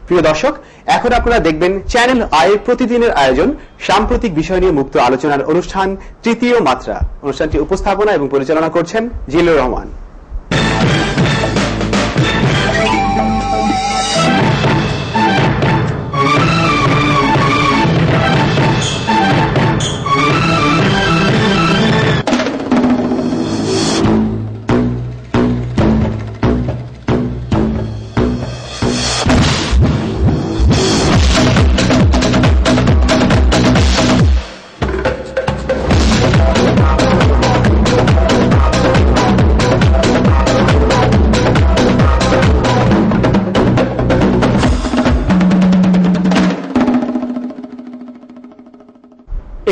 প্রিয় দর্শক, এখন আপনারা দেখবেন চ্যানেল আই প্রতিদিনের আয়োজন সাম্প্রতিক বিষয় নিয়ে মুক্ত আলোচনার অনুষ্ঠান তৃতীয় মাত্রা। অনুষ্ঠানটি উপস্থাপনা এবং পরিচালনা করছেন জিল্লুর রহমান।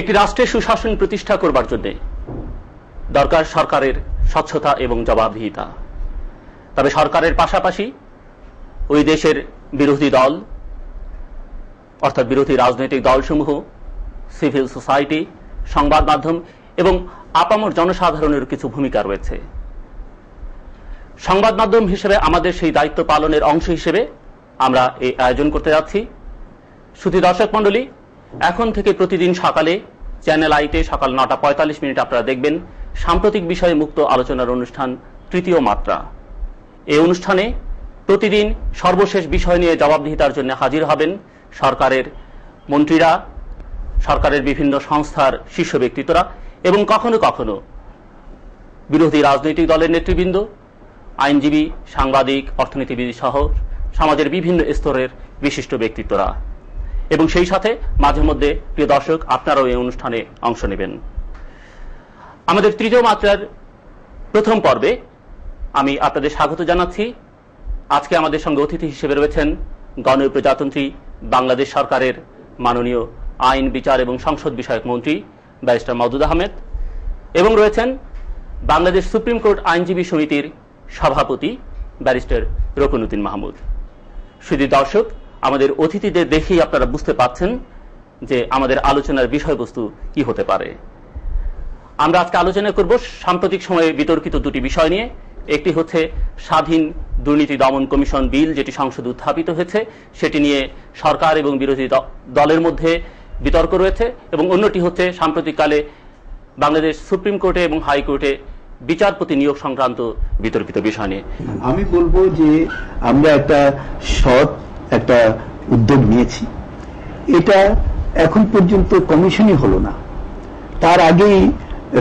একটি রাষ্ট্রের সুশাসন প্রতিষ্ঠা করবার জন্য দরকার সরকারের স্বচ্ছতা এবং জবাবদিহিতা। তবে সরকারের পাশাপাশি ওই দেশের বিরোধী দল অর্থাৎ বিরোধী রাজনৈতিক দলসমূহ, সিভিল সোসাইটি, সংবাদ মাধ্যম এবং আপামর জনসাধারণের কিছু ভূমিকা রয়েছে। সংবাদ মাধ্যম হিসেবে আমাদের সেই দায়িত্ব পালনের অংশ হিসেবে আমরা এই আয়োজন করতে যাচ্ছি। শ্রোতা দর্শক মণ্ডলী, এখন থেকে প্রতিদিন সকালে চ্যানেল আইতে সকাল 9:45 আপনারা দেখবেন সাম্প্রতিক বিষয়ে মুক্ত আলোচনার অনুষ্ঠান তৃতীয় মাত্রা। এই অনুষ্ঠানে প্রতিদিন সর্বশেষ বিষয় নিয়ে জবাবদিহিতার জন্য হাজির হবেন সরকারের মন্ত্রীরা, সরকারের বিভিন্ন সংস্থার শীর্ষ ব্যক্তিত্বরা এবং কখনো কখনো বিরোধী রাজনৈতিক দলের নেতৃবৃন্দ, আইনজীবী, সাংবাদিক, অর্থনীতিবিদ সহ সমাজের বিভিন্ন স্তরের বিশিষ্ট ব্যক্তিত্বরা। এবং সেই সাথে মাঝে মধ্যে প্রিয় দর্শক আপনারাও এই অনুষ্ঠানে অংশ নেবেন। আমাদের তৃতীয় মাত্রার প্রথম পর্বে আমি আপনাদের স্বাগত জানাচ্ছি। আজকে আমাদের সঙ্গে অতিথি হিসেবে রয়েছেন গণপ্রজাতন্ত্রী বাংলাদেশ সরকারের মাননীয় আইন, বিচার এবং সংসদ বিষয়ক মন্ত্রী ব্যারিস্টার মাওদুদ আহমেদ এবং রয়েছেন বাংলাদেশ সুপ্রিম কোর্ট আইনজীবী সমিতির সভাপতি ব্যারিস্টার রকুনউদ্দিন মাহমুদ। শুধু দর্শক, আমাদের অতিথিদের দেখেই আপনারা বুঝতে পাচ্ছেন যে আমাদের আলোচনার বিষয়বস্তু কি হতে পারে। আমরা আজকে আলোচনা করব সাম্প্রতিক সময়ে বিতর্কিত দুটি বিষয় নিয়ে। একটি হচ্ছে স্বাধীন দুর্নীতি দমন কমিশন বিল, যেটি সংসদে উত্থাপিত হয়েছে, সেটি নিয়ে সরকার এবং বিরোধী দলের মধ্যে বিতর্ক রয়েছে, এবং অন্যটি হচ্ছে সাম্প্রতিককালে বাংলাদেশ সুপ্রিম কোর্টে এবং হাইকোর্টে বিচারপতি নিয়োগ সংক্রান্ত বিতর্কিত বিষয় নিয়ে। আমি বলবো যে আমরা একটা উদ্যোগ নিয়েছি। এটা এখন পর্যন্ত কমিশনই হলো না, তার আগেই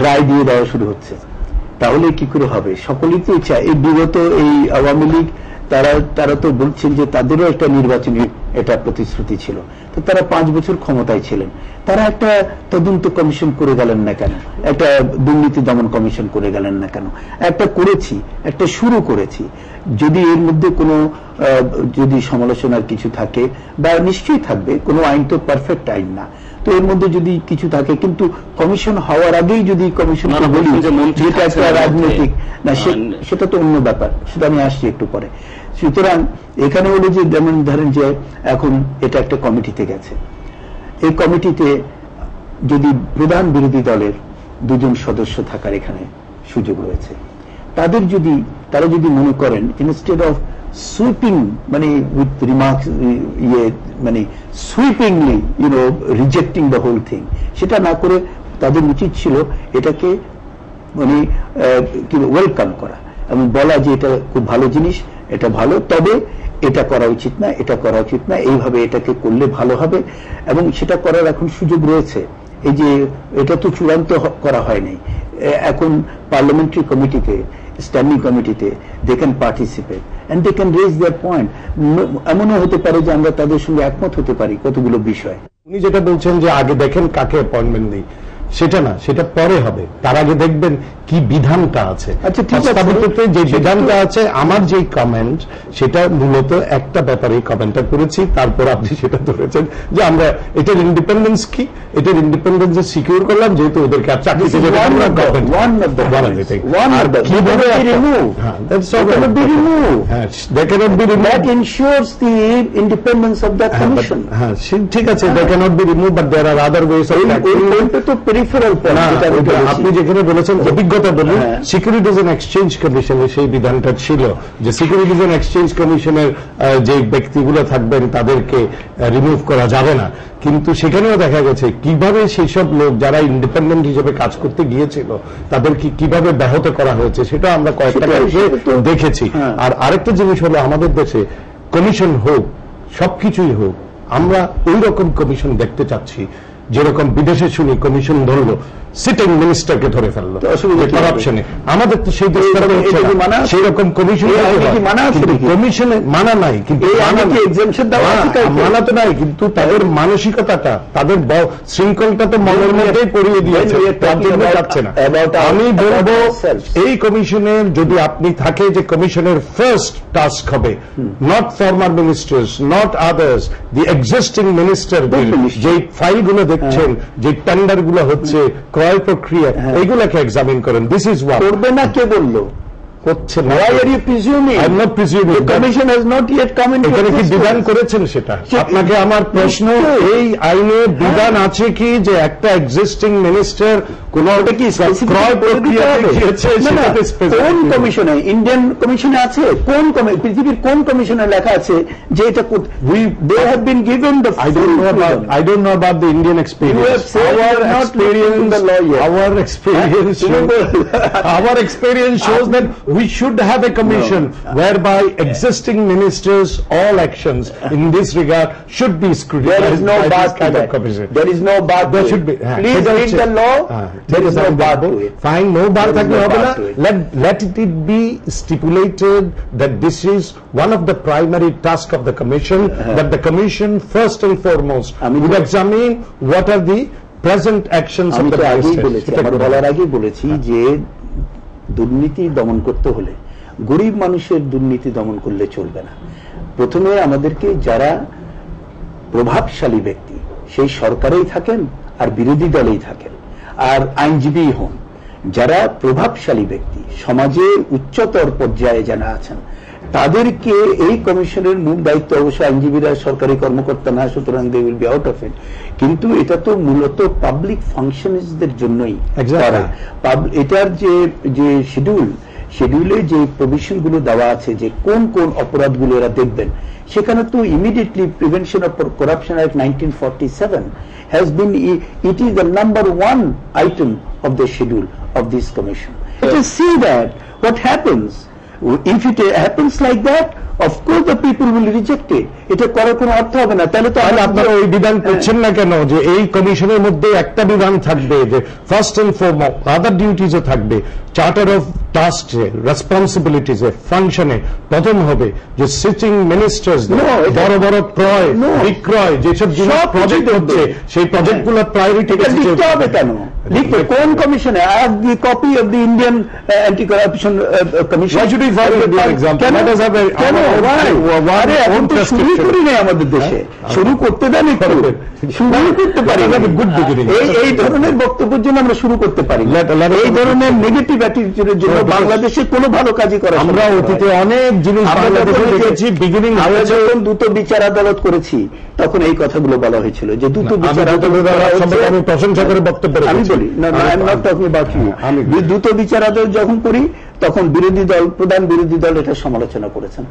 রায় দিয়ে দেওয়া শুরু হচ্ছে। তাহলে কি করে হবে? সকলেই তো ইচ্ছা, এই বিগত এই আওয়ামী লীগ তারা তো বলছেন যে তাদেরও একটা নির্বাচনী এটা প্রতিশ্রুতি ছিল, তো তারা 5 বছর ক্ষমতায় ছিলেন, তারা একটা তদন্ত কমিশন করে গেলেন না কেন? একটা দুর্নীতি দমন কমিশন করে গেলেন না কেন? একটা শুরু করেছি। যদি এর মধ্যে কোনো যদি সমালোচনার কিছু থাকে, বা নিশ্চয়ই থাকবে, কোনো আইন তো পারফেক্ট আইন না, তো এর মধ্যে যদি কিছু থাকে, কিন্তু কমিশন হওয়ার আগেই যদি কমিশনকে বলি যেটা একটা রাজনৈতিক না, সেটা তো অন্য ব্যাপার, সেটা আমি আসছি একটু পরে। সুতরাং এখানে হলো যে যেমন ধরেন যে এখন এটা একটা কমিটিতে গেছে, এই কমিটিতে যদি প্রধান বিরোধী দলের 2 সদস্য থাকার এখানে সুযোগ রয়েছে, তারা যদি মনে করেন ইনস্টেড অফ সুইপিং মানে উইথ রিমার্কস মানে সুইপিংলি রিজেক্টিং দ্য হোল থিং, সেটা না করে তাদের উচিত ছিল এটাকে মানে ওয়েলকাম করা এবং বলা যে এটা খুব ভালো জিনিস, এটা ভালো, তবে এটা করা উচিত না, এটা করা উচিত না, এইভাবে এটাকে করলে ভালো হবে। এবং সেটা করার এখন সুযোগ রয়েছে। এই যে এটা তো চূড়ান্ত করা হয়নি, এখন পার্লামেন্টারি কমিটিতে, স্ট্যান্ডিং কমিটিতে they can participate and they can raise their point. এমনও হতে পারে যে আমরা তাদের সঙ্গে একমত হতে পারি কতগুলো বিষয়। উনি যেটা বলছেন যে আগে দেখেন কাকে অ্যাপয়েন্টমেন্ট দিই, সেটা না, সেটা পরে হবে। তার আগে দেখবেন কি বিধানটা আছে। আচ্ছা, ঠিক আছে, যে বিধানটা আছে, আমার যে কমেন্ট সেটা মূলত একটা ব্যাপারে কমেন্টটা করেছি, তারপর আপনি সেটা ধরেছেন যে আমরা এটার ইন্ডিপেন্ডেন্স কি, এটার ইন্ডিপেন্ডেন্স সিকিউর করলাম, যেহেতু ওদেরকে চাকরিতে ঠিক আছে, they cannot be removed, but there are other ways of তো পেরিফেরাল আপনি যেখানে বলেছেন অভিজ্ঞ কথা বলি, সিকিউরিটিজ অ্যান্ড এক্সচেঞ্জ কমিশনে সেই বিধানটা ছিল যে সিকিউরিটিজ অ্যান্ড এক্সচেঞ্জ কমিশনের যে ব্যক্তিগুলো থাকবেন তাদেরকে রিমুভ করা যাবে না, কিন্তু সেখানেও দেখা গেছে কিভাবে সেই সব লোক যারা ইন্ডিপেন্ডেন্ট হিসেবে কাজ করতে গিয়েছিল তাদেরকে কিভাবে ব্যাহত করা হয়েছে সেটা আমরা কয়েকটা দেখেছি। আর আরেকটা জিনিস হলো আমাদের দেশে কমিশন হোক সবকিছুই হোক, আমরা ওই রকম কমিশন দেখতে চাচ্ছি যেরকম বিদেশে শুনি কমিশন ধরলো সিটিং মিনিস্টারকে ধরে ফেললো করাপশনে। আমাদের তো সেই সেই রকম কমিশন কমিশনে মানা নাই, কিন্তু মানা তো নাই, কিন্তু তাদের মানসিকতাটা তাদের শৃঙ্খলটা তো মনের মধ্যেই পড়িয়ে দিয়েছে, তার জন্য যাচ্ছে না। আমি বলবো এই কমিশনের যদি আপনি থাকে যে কমিশনের ফার্স্ট টাস্ক হবে not former ministers not others, the existing minister যে ফাইলগুলো দেখছেন যে টেন্ডার গুলো হচ্ছে ক্রয় প্রক্রিয়া এইগুলোকে এক্সামিন করেন। দিস ইজ ওয়াট করবে না কে বললো হচ্ছে না। Why are you presuming? I'm not presuming. The commission has not yet come into এখানে কি existence. বিধান করেছেন সেটা আপনাকে আমার প্রশ্ন, এই আইনে বিধান আছে কি যে একটা এক্সিস্টিং মিনিস্টার কোন ক্রয় প্রক্রিয়া দেখিয়েছে কোন কমিশনে, ইন্ডিয়ান কমিশনে আছে, কোন পৃথিবীর কোন কমিশনে লেখা আছে যে এটা they have been given the I don't know about the Indian experience. Our experience shows that we should have a commission whereby existing ministers all actions in this regard should be scrutinized. There is no bar to that. There is no bar. There should be. Please read the law. There is no bar to it. Fine, no bar থাকলে হবে না. Let it be stipulated that this is one of the primary tasks of the commission, that the commission first and foremost would examine what are the present actions of the ministers. আমার বলার আগেই বলেছি যে দুর্নীতি দমন করতে হলে গরিব মানুষের দুর্নীতি দমন করলে চলবে না। প্রথমে আমাদেরকে যারা প্রভাবশালী ব্যক্তি সেই সরকারেই থাকেন আর বিরোধী দলেই থাকেন আর আইনজীবী হন, যারা প্রভাবশালী ব্যক্তি সমাজের উচ্চতর পর্যায়ে যারা আছেন তাদেরকে এই কমিশনের মূল দায়িত্ব, অবশ্য আইনজীবীরা সরকারি কর্মকর্তা না, সুতরাং they will be out of it, কিন্তু এটা তো মূলত পাবলিক ফাংশনারিজদের জন্যই করা। এটার যে শিডিউলে যে প্রভিশন গুলো দেওয়া আছে যে কোন কোন অপরাধগুলো এরা দেখবেন, সেখানে তো immediately prevention of corruption act 1947 has been, it is the number one item of the schedule of this commission. Let us see that what happens. If it happens like that, of course the people will reject it. এটা করার কোনো অর্থ হবে না। তাহলে তো আপনারা ওই বিধান করছেন না কেন যে এই কমিশনের মধ্যে একটা বিধান থাকবে যে ফার্স্ট এন্ড ফরমোস্ট আদার ডিউটিজও থাকবে, চার্টার অফ টাস্ক রেসপন্সিবিলিটিজ ফাংশনে প্রথম হবে যে সিটিং মিনিস্টার্স বড় বড় ক্রয় বিক্রয় যেসব প্রজেক্ট হচ্ছে সেই প্রজেক্টগুলো প্রায়োরিটি লিখতে হবে কেন? লিখতে কোন কমিশনে? I have the copy of the Indian anti corruption commission. Why should we follow Indian example? Let us have শুরু করি নাই আমাদের দেশে, শুরু করতে দেন, শুরু করতে পারি গুড বিগিনিং। এই ধরনের বক্তব্যের জন্য আমরা শুরু করতে পারি, এই ধরনের নেগেটিভ অ্যাটিটিউডের জন্য বাংলাদেশে কোনো ভালো কাজই করে। আমরা অতীতে অনেক জিনিস দেখেছি, বিগিনিং আমরা যখন দ্রুত বিচার আদালত করেছি তখন এই কথাগুলো বলা হয়েছিল যে দ্রুত বিচার আদালত, আমি প্রশংসা করে বক্তব্য আমি বলি না, I am not talking about you. দ্রুত বিচার আদালত যখন করি তখন বিরোধী দল, প্রধান বিরোধী দল এটা সমালোচনা করেছেন।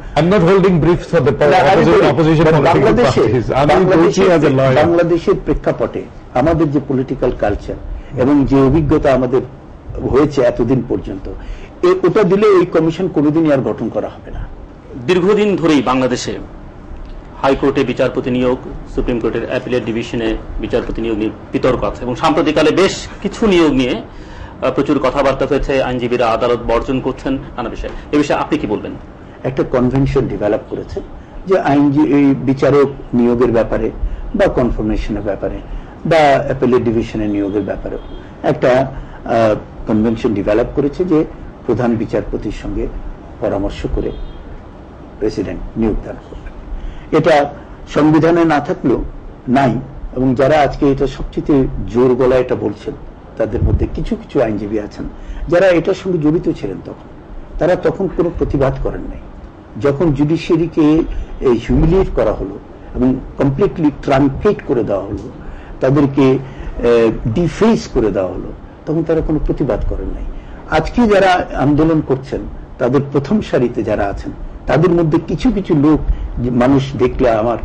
বাংলাদেশের প্রেক্ষাপটে আমাদের যে পলিটিক্যাল কালচার এবং যে অভিজ্ঞতা আমাদের হয়েছে এতদিন পর্যন্ত, ওটা দিলে এই কমিশন কোনোদিনই আর গঠন করা হবে না। দীর্ঘদিন ধরেই বাংলাদেশে হাইকোর্টে বিচারপতি নিয়োগ, সুপ্রিম কোর্টের অ্যাপিলেট ডিভিশনে বিচারপতি নিয়োগ নিয়ে বিতর্ক আছে এবং সাম্প্রতিককালে বেশ কিছু নিয়োগ নিয়ে প্রচুর কথাবার্তা হয়েছে, আইনজীবীরা আদালত বর্জন করছেন, নানা বিষয়ে। এ বিষয়ে আপনি কি বলবেন? একটা কনভেনশন ডেভেলপ করেছে যে আইনজীবী বিচারক নিয়োগের ব্যাপারে বা কনফার্মেশনের ব্যাপারে বা অ্যাপিলেট ডিভিশনের নিয়োগের ব্যাপারে একটা কনভেনশন ডেভেলপ করেছে যে প্রধান বিচারপতির সঙ্গে পরামর্শ করে প্রেসিডেন্ট নিয়োগ দান করবেন। এটা সংবিধানে না থাকলেও নাই, এবং যারা আজকে এটা সবচেয়ে জোর গলায় এটা বলছেন তাদের মধ্যে কিছু কিছু আইনজীবী আছেন যারা এটার সঙ্গে জড়িত ছিলেন। তারা তখন কোনো প্রতিবাদ করেন নাই। যখন জুডিশিয়ারিকে হিউমিলিয়েট করা হলো এবং কমপ্লিটলি ট্রানকেট করে দেওয়া হলো, তাদেরকে ডিফেস করে দেওয়া হলো, তখন তারা কোনো প্রতিবাদ করেন নাই। আজকে যারা আন্দোলন করছেন তাদের প্রথম সারিতে যারা আছেন তাদের মধ্যে কিছু কিছু লোক মানুষ দেখলে আমার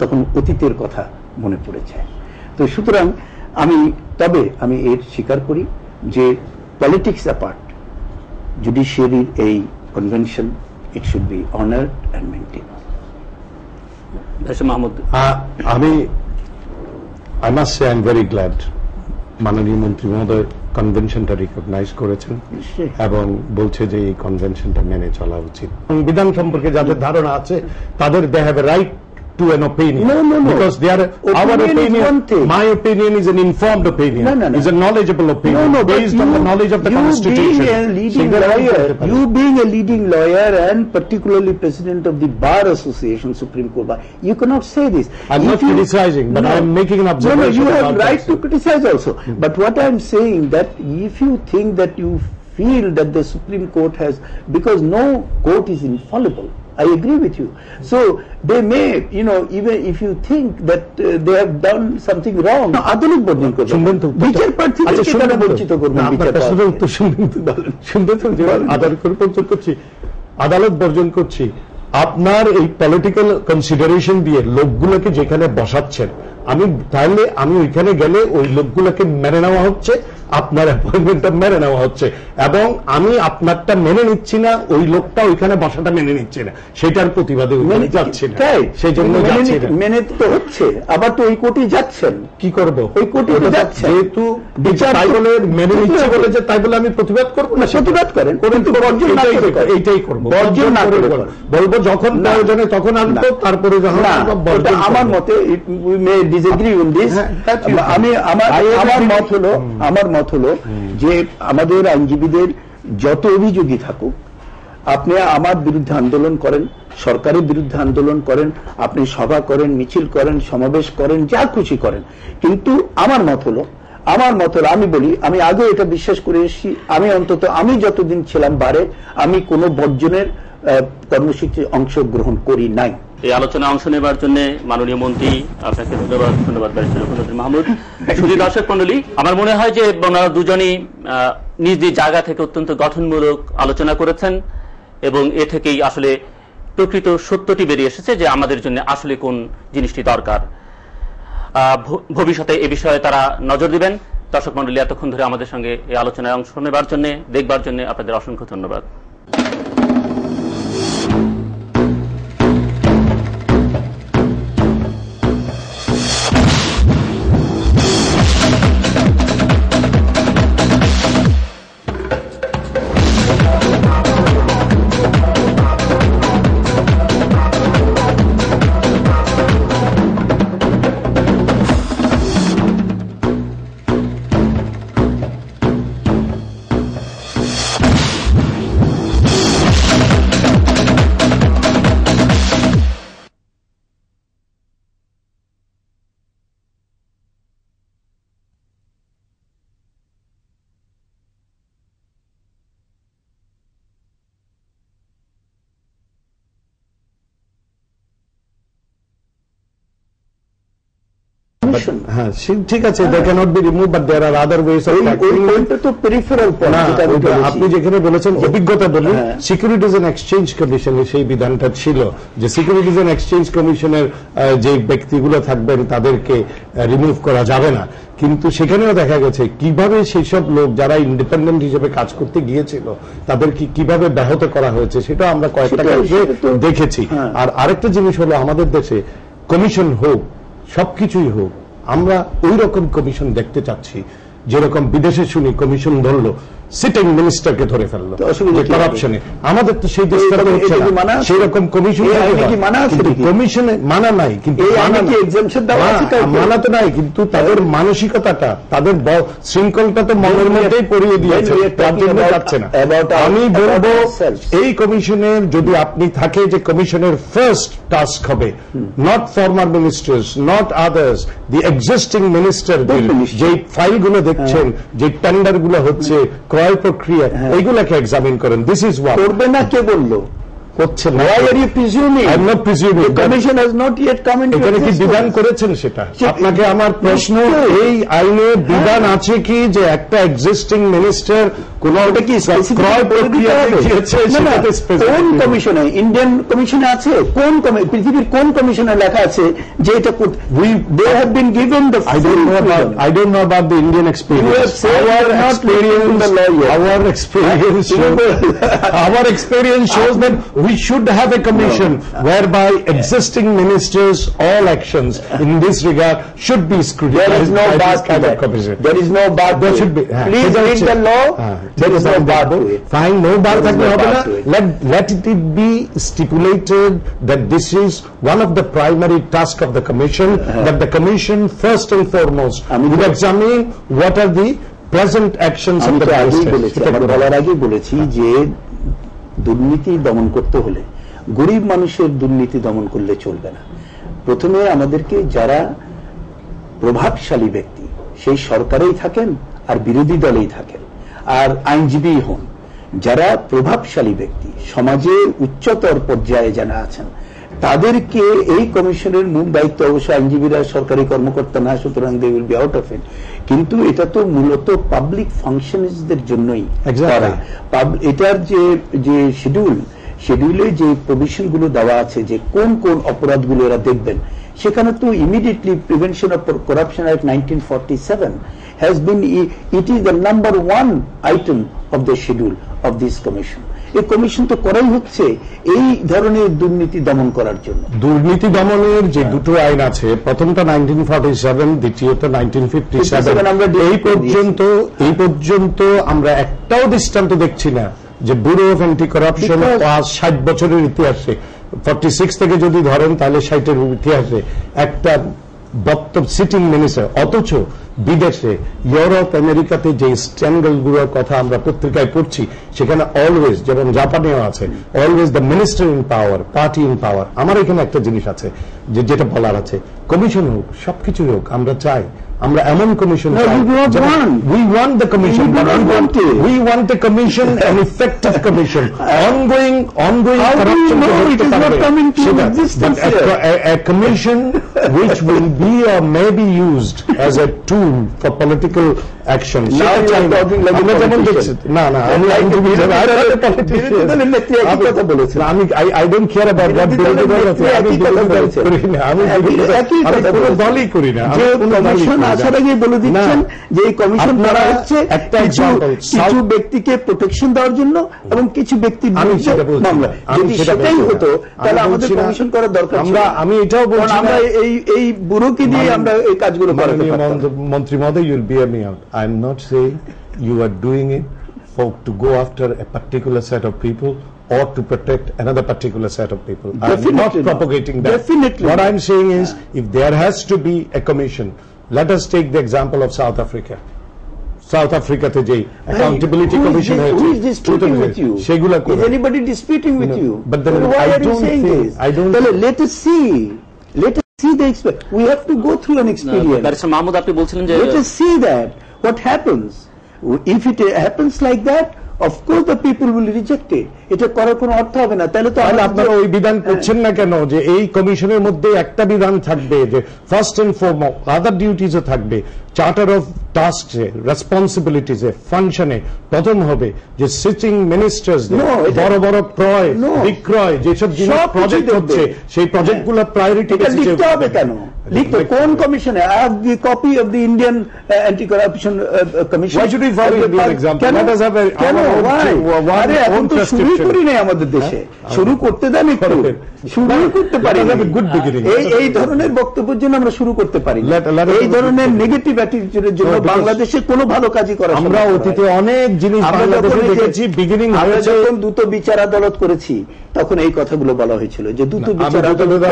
তখন অতীতের কথা মনে পড়ে যায়। তো সুতরাং আমি এর স্বীকার করি যে পলিটিক্স অ্যাপার্ট জুডিশিয়ারির এই convention it should be honoured and maintained. Mahmud, I must say I'm very glad মাননীয় মন্ত্রী মহোদয় কনভেনশনটা রিকগনাইজ করেছেন এবং বলছে যে এই কনভেনশনটা মেনে চলা উচিত। সংবিধান সম্পর্কে যাদের ধারণা আছে তাদের they have a right to an opinion. No. Because they are our opinion. My opinion is an informed opinion. No. Is a knowledgeable opinion based on the knowledge of the Constitution. You being a leading lawyer and particularly president of the Bar Association, Supreme Court Bar, you cannot say this. I'm not criticizing, but I'm making an observation. No, you have right to criticize also. But what I'm saying that if you think that you feel that the Supreme Court has, because no court is infallible. I agree with you. So they may, even if you think that they have done something wrong, আদালত বর্জন করবে, বিচার প্রার্থী বঞ্চিত করবে। আদালত বর্জন করছি, আপনার এই পলিটিক্যাল কনসিডারেশন দিয়ে লোকগুলোকে যেখানে বসাচ্ছেন, আমি ওইখানে গেলে ওই লোকগুলোকে মেনে নেওয়া হচ্ছে, আপনার অ্যাপয়েন্টমেন্টটা মেনে নেওয়া হচ্ছে, এবং আমি আপনারটা মেনে নিচ্ছি না, ওই লোকটা ওইখানে বসাটা মেনে নিচ্ছে না, সেটার প্রতিবাদে যাচ্ছে না, সেই জন্য মেনে তো হচ্ছে, আবার তো ওই কোর্টে যাচ্ছেন, কি করবো? ওই কোর্টে যাচ্ছেন, যেহেতু তাই বলে মেনে নিচ্ছে বলে যে তাই বলে আমি প্রতিবাদ করবো না, প্রতিবাদ করেন, এইটাই করবো, বর্জন না করে বলবো যখন প্রয়োজনে তখন আনবো, তারপরে যখন আমার মতে ডিসএগ্রি উইথ দিস। আমার মত হলো যে আমাদের আইনজীবীদের যত অভিযোগই থাকুক, আপনি আমার বিরুদ্ধে আন্দোলন করেন, সরকারের বিরুদ্ধে আন্দোলন করেন, আপনি সভা করেন, মিছিল করেন, সমাবেশ করেন, যা খুশি করেন, কিন্তু আমার মত হলো আমি বলি, আমি আগে এটা বিশ্বাস করে এসেছি, আমি যতদিন ছিলাম বারে আমি কোনো বর্জনের কর্মসূচি অংশগ্রহণ করি নাই। এই আলোচনায় অংশ নেবার জন্য মাননীয় মন্ত্রী আপনাকে ধন্যবাদ ব্যারিস্টার মাহমুদ। শুধু দর্শক মণ্ডলী, আমার মনে হয় যে ওনারা দুজনই নিজ নিজ জায়গা থেকে অত্যন্ত গঠনমূলক আলোচনা করেছেন এবং এ থেকেই আসলে প্রকৃত সত্যটি বেরিয়ে এসেছে যে আমাদের জন্য আসলে কোন জিনিসটি দরকার। ভবিষ্যতে এ বিষয়ে তারা নজর দিবেন। দর্শক মণ্ডলী, এতক্ষণ ধরে আমাদের সঙ্গে এই আলোচনায় অংশ নেবার জন্য, দেখবার জন্য আপনাদের অসংখ্য ধন্যবাদ। হ্যাঁ ঠিক আছে, they cannot be removed, but there are other ways of tackling it. তো peripheral point, আপনি যেখানে বলেছেন অভিজ্ঞতা বলি, সিকিউরিটিজ এন্ড এক্সচেঞ্জ কমিশনে সেই বিধানটা ছিল যে সিকিউরিটিজ এন্ড এক্সচেঞ্জ কমিশনের যে ব্যক্তিগুলো থাকবেন তাদেরকে রিমুভ করা যাবে না, কিন্তু সেখানেও দেখা গেছে কিভাবে সেই সব লোক যারা ইন্ডিপেন্ডেন্ট হিসেবে কাজ করতে গিয়েছিল তাদেরকে কিভাবে ব্যাহত করা হয়েছে, সেটা আমরা কয়েকটা দেখেছি। আর আরেকটা জিনিস হলো, আমাদের দেশে কমিশন হোক, সবকিছুই হোক, আমরা ওই রকম কমিশন দেখতে চাচ্ছি যেরকম বিদেশে শুনি কমিশন ধরলো সিটিং মিনিস্টারকে ধরে ফেললো করাপশনে। আমাদের তো সেই দেশটাতে হচ্ছে না, সেই রকম কমিশন কমিশনে মানা নাই, কিন্তু মানা তো নাই, কিন্তু তাদের মানসিকতাটা, তাদের শৃঙ্খলটা তো মনের মধ্যেই পড়িয়ে দিয়েছে, তার জন্য যাচ্ছে না। আমি বলবো এই কমিশনের যদি আপনি থাকে, যে কমিশনের ফার্স্ট টাস্ক হবে not former ministers, not others, the existing minister, যে ফাইলগুলো দেখছেন, যে টেন্ডার গুলো হচ্ছে, ক্রয় প্রক্রিয়া, এইগুলাকে এক্সামিন করেন। দিস ইজ ওয়াট করবে না, কে বললো হচ্ছে না? Why are you presuming? I'm not presuming. The commission has not yet come into এখানে কি বিধান করেছেন সেটা? আপনাকে আমার প্রশ্ন, এই আইনে বিধান আছে কি যে একটা এক্সিস্টিং মিনিস্টার কোনো ওটা কি ক্রয় প্রক্রিয়াতে গিয়েছে সেটাতে কোন কমিশনে, ইন্ডিয়ান কমিশনে আছে, কোন পৃথিবীর কোন কমিশনে লেখা আছে যে এটা they have been given the I don't know about the Indian experience. Our experience shows that we should have a commission whereby existing ministers, all actions in this regard should be scrutinized. There is no bar to that. There is no bar to it. Please read the law. There is no bar to it. Fine, no bar থাকলে হবে না. Let it be stipulated that this is one of the primary tasks of the commission, that the commission first and foremost would examine what are the present actions of the বলার আগে বলেছি যে দুর্নীতি দমন করতে হলে গরিব মানুষের দুর্নীতি দমন করলে চলবে না। প্রথমে আমাদেরকে যারা প্রভাবশালী ব্যক্তি, সেই সরকারেই থাকেন আর বিরোধী দলেই থাকেন আর আইনজীবী হন, যারা প্রভাবশালী ব্যক্তি সমাজের উচ্চতর পর্যায়ে যারা আছেন, তাদেরকে এই কমিশনের মূল দায়িত্ব, অবশ্য আইনজীবীরা সরকারি কর্মকর্তা না, সুতরাং they will be out of it, কিন্তু এটা তো মূলত পাবলিক ফাংশনারিজদের জন্যই করা। এটার যে শিডিউলে যে প্রভিশন গুলো দেওয়া আছে যে কোন কোন অপরাধগুলো এরা দেখবেন, সেখানে তো immediately prevention of corruption act 1947 has been, it is the number 1 item of the schedule of this commission. এই কমিশন তো করাই হচ্ছে এই ধরনের দুর্নীতি দমন করার জন্য। দুর্নীতি দমনের যে দুটো আইন আছে, প্রথমটা 1947, দ্বিতীয়টা 1957। এই পর্যন্ত আমরা একটাও দৃষ্টান্ত দেখছি না যে ব্যুরো অফ অ্যান্টি কারাপশন 60 বছরের ইতিহাসে, 46 থেকে যদি ধরেন তাহলে 60-এর ইতিহাসে একটা সিটিং মিনিস্টার, অথচ বিদেশে ইউরোপ আমেরিকাতে যে স্ক্যান্ডাল গুলোর কথা আমরা পত্রিকায় পড়ছি, সেখানে অলওয়েজ, যেমন জাপানেও আছে, always the minister in power, party in পাওয়ার। আমার এখানে একটা জিনিস আছে যেটা বলার আছে, কমিশন হোক, সবকিছু হোক, আমরা চাই, আমরা এমন commission we want the commission, we want a commission, an effective commission, ongoing corruption a commission which will be or may be used as a tool for political action. I don't care about what দলই করি না। আসার আগে বলে দিচ্ছেন যে এই commission করা হচ্ছে কিছু ব্যক্তিকে প্রোটেকশন দেওয়ার জন্য এবং কিছু ব্যক্তির মামলা। যদি সেটাই হতো তাহলে আমাদের কমিশন করার দরকার ছিল। আমি এটাও বলছি, আমরা এই ব্যুরোকে দিয়ে আমরা এই কাজগুলো করাতে পারতাম। মন্ত্রী মহোদয়, you will bear me out. I am not saying you are doing it to go after a particular set of people or to protect another particular set of people. I am not propagating that. Definitely. What I am saying is, if there has to be a commission, let us take the example of South Africa. South Africa te je accountability commission hai, who is disputing with you? Shegula is anybody disputing with you? But then why are you saying this? Let us see the experience. We have to go through an experience. Barrister Mahmood, আপনি বলছিলেন যে let us see that what happens. If it happens like that, of course the people will reject it. এটা করার কোনো অর্থ হবে না। তাহলে তো আপনারা ওই বিধান করছেন না কেন যে এই কমিশনের মধ্যে একটা বিধান থাকবে যে ফার্স্ট এন্ড ফরমোস্ট আদার ডিউটিজও থাকবে, চার্টার অফ টাস্কে, রেসপন্সিবিলিটিজে, ফাংশনে প্রথম হবে যে সিটিং মিনিস্টার্স বড় বড় ক্রয় বিক্রয় যেসব জিনিস প্রজেক্ট হচ্ছে সেই প্রজেক্টগুলো প্রায়োরিটি লিখতে হবে কেন? লিখতে কোন কমিশনে? I have the copy of the Indian Anti-Corruption Commission. Why should we follow Indian example? Let us have এখন তো শুরু করি নাই আমাদের দেশে, শুরু করতে দেন একটু, শুরু করতে পারি এই ধরনের বক্তব্যের জন্য আমরা শুরু করতে পারি। এই ধরনের নেগেটিভ অ্যাটিটিউডের জন্য বাংলাদেশে কোনো ভালো কাজই করা আমরা অতীতে অনেক জিনিস বাংলাদেশে দেখেছি। বিগিনিং আমরা যখন দ্রুত বিচার আদালত করেছি তখন এই কথাগুলো বলা হয়েছিল যে দ্রুত বিচার আদালত,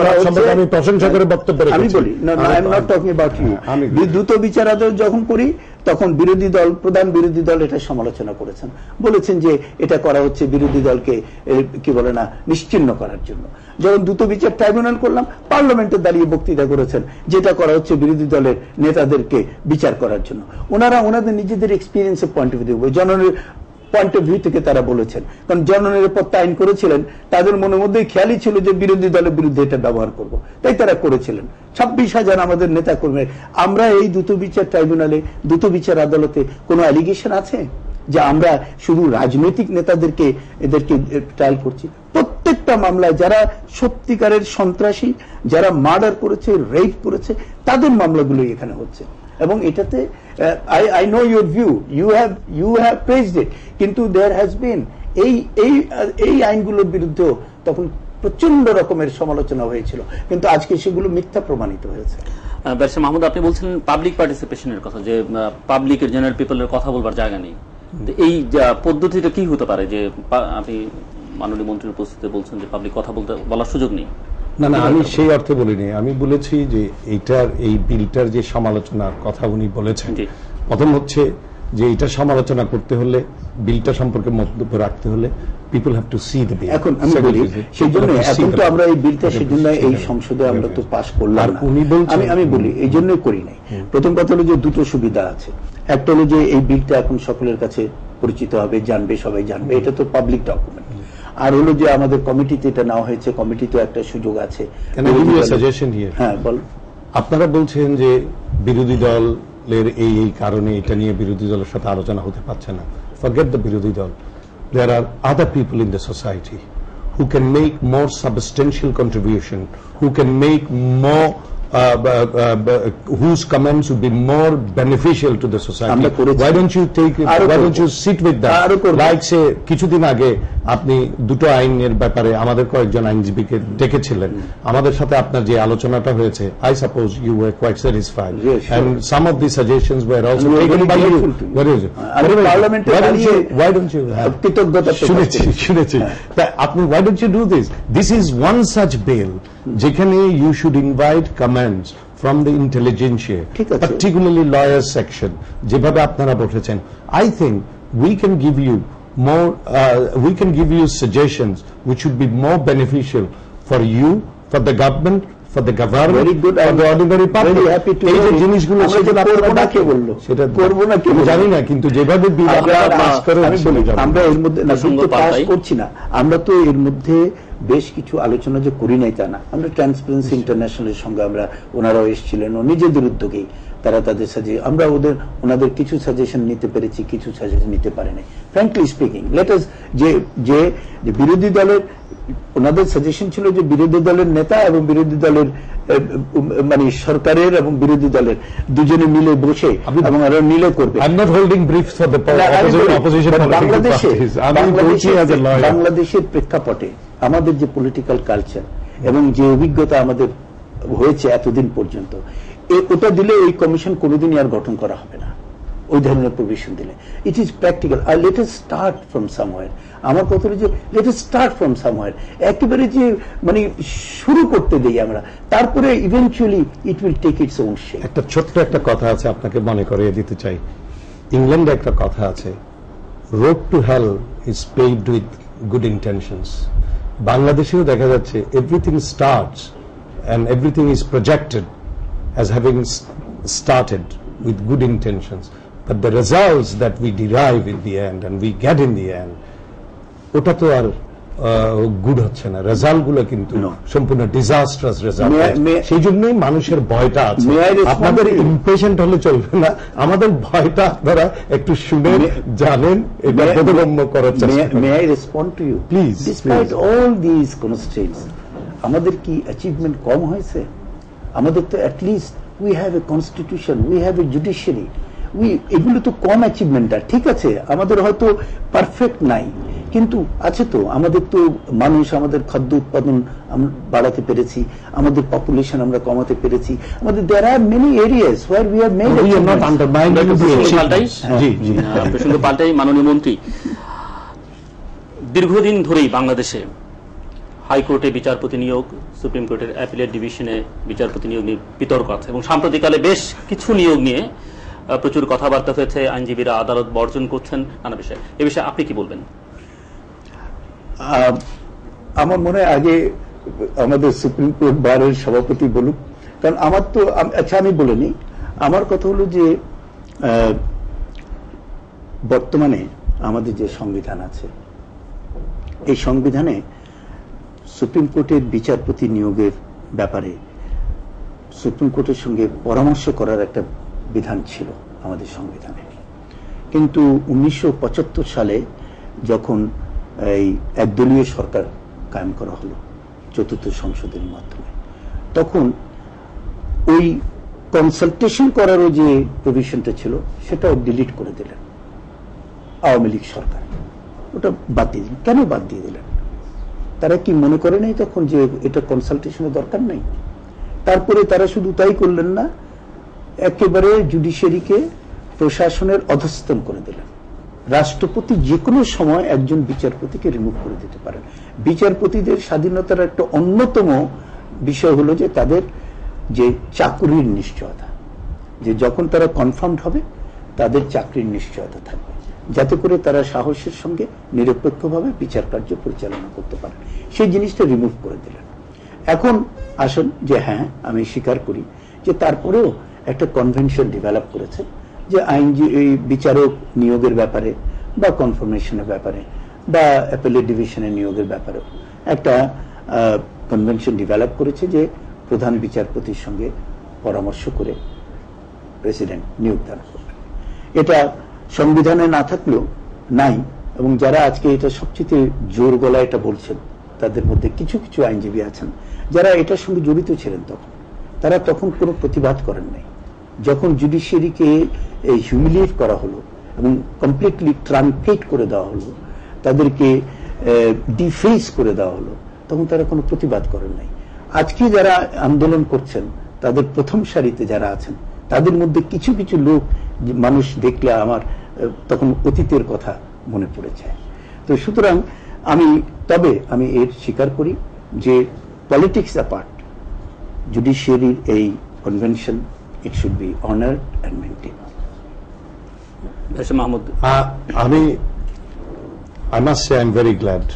আমি প্রশংসা করে বক্তব্য আমি বলি না, I am not talking about you. দ্রুত বিচার আদালত যখন করি তখন বিরোধী দল, প্রধান বিরোধী দল এটা সমালোচনা করেছেন, বলেছেন যে এটা করা হচ্ছে বিরোধী দলকে কি বলে না নিশ্চিহ্ন করার জন্য। যখন দ্রুত বিচার ট্রাইব্যুনাল করলাম, পার্লামেন্টে দাঁড়িয়ে বক্তৃতা করেছেন যেটা করা হচ্ছে বিরোধী দলের নেতাদেরকে বিচার করার জন্য। ওনারা ওনাদের নিজেদের এক্সপিরিয়েন্সের পয়েন্ট অফ ভিউ, জনগণের পয়েন্ট অফ ভিউ থেকে তারা বলেছেন, কারণ জনগণের উপর আইন করেছিলেন, তাদের মনের মধ্যে খেয়ালই ছিল যে বিরোধী দলের বিরুদ্ধে এটা ব্যবহার করব, তাই তারা করেছিলেন। 26,000 আমাদের নেতা কর্মী। আমরা এই দ্রুত বিচার ট্রাইব্যুনালে, দ্রুত বিচার আদালতে কোনো অ্যালিগেশন আছে? যে আমরা শুধু রাজনৈতিক নেতাদেরকে এদেরকে ট্রায়াল করছি। প্রত্যেকটা মামলায় যারা সত্যিকারের সন্ত্রাসী, যারা মার্ডার করেছে, রেপ করেছে, তাদের মামলাগুলোই এখানে হচ্ছে। এবং এটাতে I know your view, you have praised it, কিন্তু দেয়ার হ্যাজ বিন এই আইনগুলোর বিরুদ্ধেও তখন প্রচন্ড রকমের সমালোচনা হয়েছিল, কিন্তু আজকে সেগুলো মিথ্যা প্রমাণিত হয়েছে। ব্যারিস্টার মাহমুদ, আপনি বলছেন পাবলিক পার্টিসিপেশনের কথা, যে পাবলিকের জেনারেল পিপলের কথা বলবার জায়গা নেই। এই পদ্ধতিটা কি হতে পারে যে আপনি মাননীয় মন্ত্রীর উপস্থিতিতে বলছেন যে পাবলিক কথা বলার সুযোগ নেই? না, আমি সেই অর্থে বলিনি। আমি বলেছি যে এই বিলটার যে সমালোচনার কথা উনি বলেছেন, প্রথম হচ্ছে যে এটা সমালোচনা করতে হলে, বিলটা সম্পর্কে মন্তব্য রাখতে হলে people have to C the বিল। এখন আমি বলি সেই জন্য এখন তো আমরা এই বিলটা সেই জন্য এই সংসদে আমরা তো পাস করলাম না। আমি বলি এই জন্যই করি নাই। প্রথম কথা হলো যে দুটো সুবিধা আছে। একটা হলো যে এই বিলটা এখন সকলের কাছে পরিচিত হবে, জানবে, সবাই জানবে, এটা তো পাবলিক ডকুমেন্ট। আর হলো যে আমাদের কমিটিতে এটা নেওয়া হয়েছে, কমিটিতে একটা সুযোগ আছে। হ্যাঁ, বল। আপনারা বলছেন যে বিরোধী দলের এই কারণে এটা নিয়ে বিরোধী দলের সাথে আলোচনা হতে পারছে না। Forget the বিরোধী দল. There are other people in the society who can make more substantial contribution, who can make more whose comments would be more beneficial to the society. Why don't you take it, why don't you sit with them? Like say কিছুদিন আগে আপনি দুটো আইনের ব্যাপারে আমাদের কয়েকজন আইনজীবীকে ডেকেছিলেন, আমাদের সাথে আপনার যে আলোচনাটা হয়েছে, I suppose you were quite satisfied, and some of the suggestions were also taken by you. What is it? Why don't you শুনেছি আপনি why don't you do this? This is one such bill যেখানে you should invite comments from the intelligentsia, particularly lawyers section, যেভাবে আপনারা বলেছেন। I think we can give you suggestions which would be more beneficial for you, for the government, for the government, very good, for the ordinary public. Very happy to এই যে জিনিসগুলো সেটা করব না কেউ জানি না, কিন্তু যেভাবে বিল আপনারা পাস করেন আমরা এর মধ্যে পাস করছি না। আমরা তো এর মধ্যে বেশ কিছু আলোচনা যে করি নাই তা না। আমরা ট্রান্সপারেন্সি ইন্টারন্যাশনালের সঙ্গে ওনারাও এসেছিলেন, ও নিজেদের উদ্যোগেই তারা তাদের আমরা ওনাদের কিছু সাজেশন নিতে পেরেছি, কিছু সাজেশন নিতে পারে নাই। ফ্র্যাঙ্কলি স্পিকিং, লেট আস যে বিরোধী দলের ওনাদের সাজেশন ছিল যে বিরোধী দলের নেতা এবং বিরোধী দলের মানে সরকারের এবং বিরোধী দলের দুজনে মিলে বসে এবং আরো মিলে করবে। বাংলাদেশের প্রেক্ষাপটে আমাদের যে পলিটিক্যাল কালচার এবং যে অভিজ্ঞতা আমাদের হয়েছে এতদিন পর্যন্ত, ওটা দিলে এই কমিশন কোনোদিনই আর গঠন করা হবে না। ওই ধরনের প্রভিশন দিলে ইট ইজ প্র্যাকটিক্যাল। আর let us start from somewhere. আমার কথা হলো যে let us start from somewhere, একেবারে যে মানে শুরু করতে দেই আমরা, তারপরে eventually it will take its own shape. একটা ছোট্ট একটা কথা আছে, আপনাকে মনে করিয়ে দিতে চাই। ইংল্যান্ডে একটা কথা আছে, road to hell is paved with good intentions. বাংলাদেশেও দেখা যাচ্ছে everything starts and everything is projected as having started with good intentions, but the results that we derive in the end and we get in the end, ওটা তো আর good হচ্ছে না। Result গুলো কিন্তু সম্পূর্ণ ডিজাস্ট্রাস রেজাল্ট। সেই জন্যই মানুষের ভয়টা আছে। আপনাদের ইমপেশেন্ট হলে চলবে না, আমাদের ভয়টা আপনারা একটু শুনে জানেন, এটা বোধগম্য করার চেষ্টা করুন। May I respond to you please? Despite all this constraints, আমাদের কি অ্যাচিভমেন্ট কম হয়েছে? আমাদের তো at least we have a constitution, we have a judiciary, এগুলো তো কম অ্যাচিভমেন্ট। ঠিক আছে, আমাদের হয়তো পারফেক্ট নাই, কিন্তু আছে তো। আমাদের তো মানুষ, আমাদের খাদ্য উৎপাদন বাড়াতে পেরেছি, আমাদের পপুলেশন আমরা কমাতে পেরেছি, আমাদের there are many areas where we have made প্রসঙ্গ পাল্টাই। মাননীয় মন্ত্রী, দীর্ঘদিন ধরেই বাংলাদেশে হাইকোর্টে বিচারপতি নিয়োগ, সুপ্রিম কোর্টের অ্যাপিলেট ডিভিশনে বিচারপতি নিয়োগ নিয়ে বিতর্ক আছে এবং সাম্প্রতিককালে বেশ কিছু নিয়োগ নিয়ে প্রচুর কথাবার্তা হয়েছে। আইনজীবীরা আদালত বর্জন করছেন, নানা বিষয়ে। এ বিষয়ে আপনি কি বলবেন? আমার মনে হয় আগে আমাদের সুপ্রিম কোর্ট বারের সভাপতি বলুক, কারণ আমার তো আচ্ছা আমি বলিনি। আমার কথা হলো যে বর্তমানে আমাদের যে সংবিধান আছে, এই সংবিধানে সুপ্রিম কোর্টের বিচারপতি নিয়োগের ব্যাপারে সুপ্রিম কোর্টের সঙ্গে পরামর্শ করার একটা বিধান ছিল আমাদের সংবিধানে, কিন্তু 1975 সালে যখন এই একদলীয় সরকার কায়েম করা হলো চতুর্থ সংসদের মাধ্যমে, তখন ওই কনসালটেশন করারও যে প্রভিশনটা ছিল সেটাও ডিলিট করে দিলেন আওয়ামী লীগ সরকার। ওটা বাদ দিয়ে দিলেন। কেন বাদ দিয়ে দিলেন? তারা কি মনে করে নাই তখন যে এটা কনসালটেশনের দরকার নাই? তারপরে তারা শুধু তাই করলেন না, একেবারে জুডিশিয়ারিকে প্রশাসনের অধস্তন করে দিলেন। রাষ্ট্রপতি যে কোনো সময় একজন বিচারপতিকে রিমুভ করে দিতে পারেন। বিচারপতিদের স্বাধীনতার একটা অন্যতম বিষয় হলো যে তাদের যে চাকরির নিশ্চয়তা, যে যখন তারা কনফার্মড হবে তাদের চাকরির নিশ্চয়তা থাকবে, যাতে করে তারা সাহসের সঙ্গে নিরপেক্ষভাবে বিচার কার্য পরিচালনা করতে পারে। সেই জিনিসটা রিমুভ করে দিলেন। এখন আসুন যে হ্যাঁ, আমি স্বীকার করি যে তারপরেও একটা কনভেনশন ডেভেলপ করেছে যে এই বিচারক নিয়োগের ব্যাপারে বা কনফার্মেশনের ব্যাপারে বা অ্যাপেলেট ডিভিশনের নিয়োগের ব্যাপারে একটা কনভেনশন ডেভেলপ করেছে যে প্রধান বিচারপতির সঙ্গে পরামর্শ করে প্রেসিডেন্ট নিয়োগ দান করবেন। এটা সংবিধানে না থাকলেও নাই, এবং যারা আজকে এটা সবচেয়ে জোর গলায় এটা বলছেন তাদের মধ্যে কিছু কিছু আইনজীবী আছেন যারা এটার সঙ্গে জড়িত ছিলেন। তারা তখন কোনো প্রতিবাদ করেন নাই। যখন জুডিশিয়ারিকে হিউমিলিয়েট করা হলো এবং কমপ্লিটলি ট্রানকেট করে দেওয়া হলো, তাদেরকে ডিফেস করে দেওয়া হলো, তখন তারা কোনো প্রতিবাদ করেন নাই। আজকে যারা আন্দোলন করছেন তাদের প্রথম সারিতে যারা আছেন তাদের মধ্যে কিছু কিছু লোক মানুষ দেখলে আমার তখন অতীতের কথা মনে পড়ে যায়। তো সুতরাং আমি এর স্বীকার করি যে পলিটিক্স অ্যাপার্ট, জুডিশিয়ারির এই convention it should be honored and maintained. Mahmud, I must say I'm very glad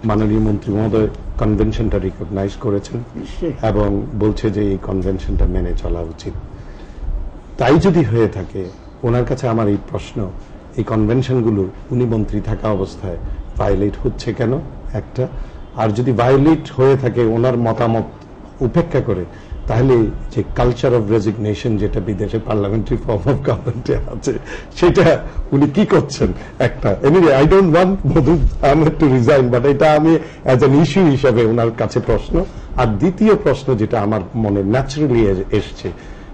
মাননীয় মন্ত্রী মহোদয় কনভেনশনটা রিকগনাইজ করেছেন এবং বলছে যে এই কনভেনশনটা মেনে চলা উচিত। তাই যদি হয়ে থাকে, ওনার কাছে আমার এই প্রশ্ন, এই কনভেনশনগুলো উনি মন্ত্রী থাকা অবস্থায় ভায়োলেট হচ্ছে কেন একটা, আর যদি ভায়োলেট হয়ে থাকে ওনার মতামত উপেক্ষা করে, তাহলে যে কালচার অফ রেজিগনেশন যেটা বিদেশে পার্লামেন্টারি ফর্ম অফ গভর্নমেন্টে আছে সেটা উনি কি করছেন একটা। Anyway, I don't want Madhu Ahmed to resign, but এটা আমি অ্যাজ অ্যান ইস্যু হিসাবে ওনার কাছে প্রশ্ন। আর দ্বিতীয় প্রশ্ন যেটা আমার মনে ন্যাচারালি এসছে